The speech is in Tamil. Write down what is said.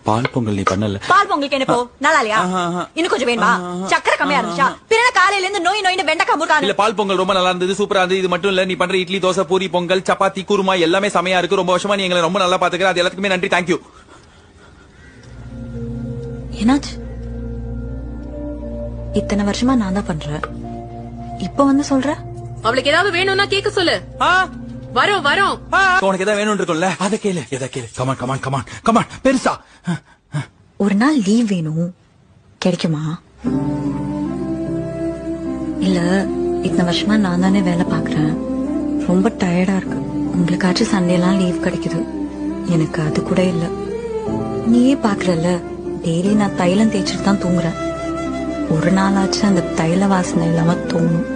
பால் பொங்கல் நீ பண்ணல. பால் பொங்கலுக்கு என்ன போ நல்லா இல்லையா? இன்னும் கொஞ்சம் வேணுமா? சக்கரை கம்மியா இருந்துச்சா? பின்ன காலையில இருந்து நோய் நோயின்னு வெண்டைக்காய் முருகானு. இல்ல பால் பொங்கல் ரொம்ப நல்லா இருந்தது, சூப்பரா இருந்தது. இது மட்டும் இல்ல, நீ பண்ற இட்லி, தோசை, பூரி, பொங்கல், சப்பாத்தி, குருமா எல்லாமே செமையா இருக்கு. ரொம்ப வருஷமா நீ எங்களை ரொம்ப நல்லா பாத்துக்கிற. அது எல்லாத்துக்குமே நன்றி. தேங்க்யூ. என்னாச்சு? இத்தனை வருஷமா நான் தான் பண்றேன், இப்ப வந்து சொல்ற? அவளுக்கு ஏதாவது வேணும்னா கேட்க சொல்லு. வரோம் வரோம். உனக்கு ஏதாவது வேணும் இருக்கும்ல, அதை கேளு. எதை கேளு. Come on come on come on come on. பெருசா ஒரு நாள் லீவ் வேணும், கிடைக்குமா? இல்ல இத்தனை வருஷமா நான் தானே வேலை பாக்குறேன், ரொம்ப டயர்டா இருக்கு. உங்களுக்காச்சும் சண்டே எல்லாம் லீவ் கிடைக்குது, எனக்கு அது கூட இல்ல. நீயே பாக்குறல்ல, டெய்லி நான் தைலம் தேய்ச்சிட்டு தான் தூங்குறேன். ஒரு நாளாச்சும் அந்த தைல வாசனை இல்லாம தோணும்.